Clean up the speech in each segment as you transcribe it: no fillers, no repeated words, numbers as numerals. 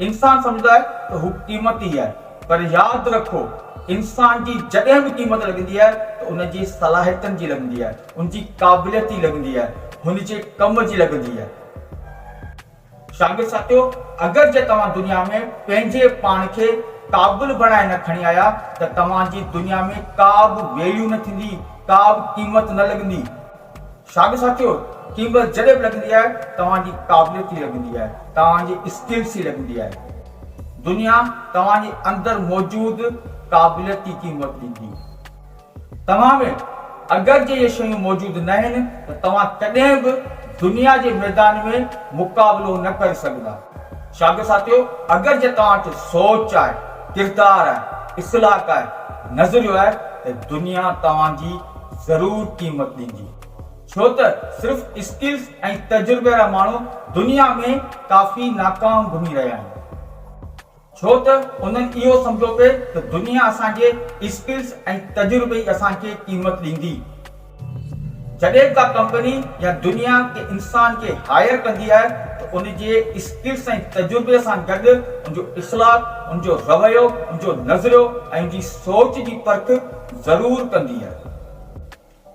इंसान समझदा है तो हू क़ीमत ही है, पर याद रखो इंसान जी जॾहिं बि क़ीमत लॻंदी आहे त उन जी सलाहियतनि जी लॻंदी आहे, उन जी क़ाबिलियत जी लॻंदी आहे, हुन जे कम जी लॻंदी आहे। शागिर्द साथियो, अगर जे तव्हां दुनिया में पंहिंजे पाण खे क़ाबिल बणाए न खणी आया त तव्हांजी दुनिया में का बि वैल्यू न थींदी, का बि क़ीमत न लॻंदी। शागिर्द साथियो, क़ीमत जॾहिं बि लॻंदी आहे तव्हांजी क़ाबिलियत जी लॻंदी आहे, तव्हांजी स्किल्स जी लॻंदी आहे। दुनिया तव्हांजे अंदर मौजूद क़ाबिलियत की क़ीमत ॾींदी। तव्हां में अगर जे ये शयूं मौजूद न आहिनि त तव्हां कॾहिं बि दुनिया जे मैदान में मुक़ाबिलो न करे सघंदा। शागिर्द साथियो, अगर जे तव्हां वटि सोच आहे, किरदार आहे, इख़्लाक़ आहे, नज़रियो आहे त दुनिया तव्हांजी ज़रूर क़ीमत ॾींदी। छो त सिर्फ़ स्किल्स ऐं तजुर्बे वारा माण्हू दुनिया में काफ़ी नाकाम घुमी रहिया आहिनि। छो त उन्हनि इहो सम्झो पिए त दुनिया असांजे स्किल्स ऐं तजुर्बे असांखे क़ीमत ॾींदी। जॾहिं का कंपनी या दुनिया के इंसान के हायर कंदी आहे त उन जे स्किल्स ऐं तजुर्बे सां गॾु उनजो इख़्लाक़, उनजो रवैयो, उनजो नज़रियो ऐं उनजी सोच जी परख ज़रूर कंदी आहे।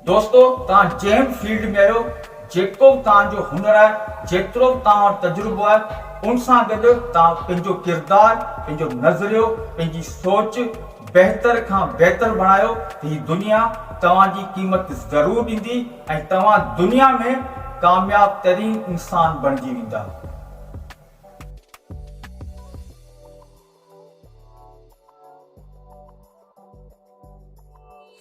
दोस्तो, तव्हां जंहिं फील्ड में आहियो, जेको बि तव्हांजो हुनर आहे, जेतिरो बि तव्हां वटि तजुर्बो आहे, उन सां गॾु तव्हां पंहिंजो किरदार, पंहिंजो नज़रियो, पंहिंजी सोच बहितर खां बहितर बणायो त हीअ दुनिया तव्हांजी क़ीमत ज़रूर ॾींदी ऐं तव्हां दुनिया में कामयाब तरीन इंसान बणिजी वेंदा।